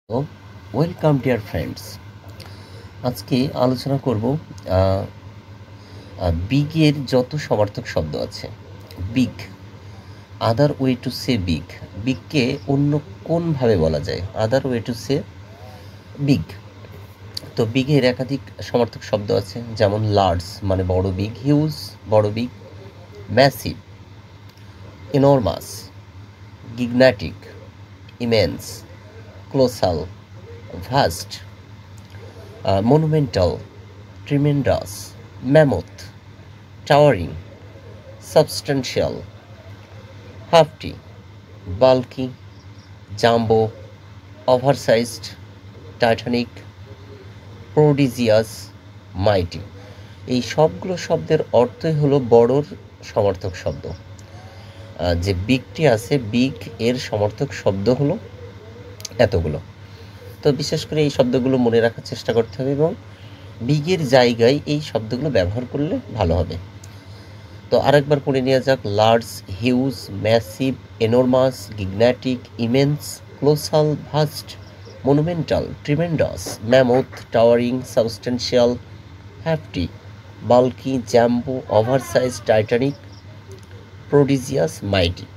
তো welcome dear friends. আজকে আলোচনা করব বিগের যত সমার্থক শব্দ আছে। Big, other way to say big. বিগকে অন্য কোনভাবে বলা যায়? Other way to say big. তো বিগের একাধিক সমার্থক শব্দ আছে, যেমন লার্জ মানে বড়, বিগ, হিউজ বড় big, massive enormous, gigantic immense, colossal vast, monumental, tremendous, mammoth, towering, substantial, hefty, bulky, jumbo, oversized, titanic, prodigious, mighty. এই সবগুলো শব্দের অর্থই হলো বড়র সমর্থক শব্দ। যে বিগটি আছে, বিগ এর সমর্থক শব্দ হলো এতগুলো। তো বিশেষ করে এই শব্দগুলো মনে রাখার চেষ্টা করতে হবে এবং বিগের জায়গায় এই শব্দগুলো ব্যবহার করলে ভালো হবে। তো আরেকবার পড়ে নেওয়া যাক। Large, huge, massive, enormous, gigantic, immense, colossal, vast, monumental, tremendous, mammoth, towering, substantial, hefty, bulky, jumbo, oversize, titanic, prodigious, মাইটি।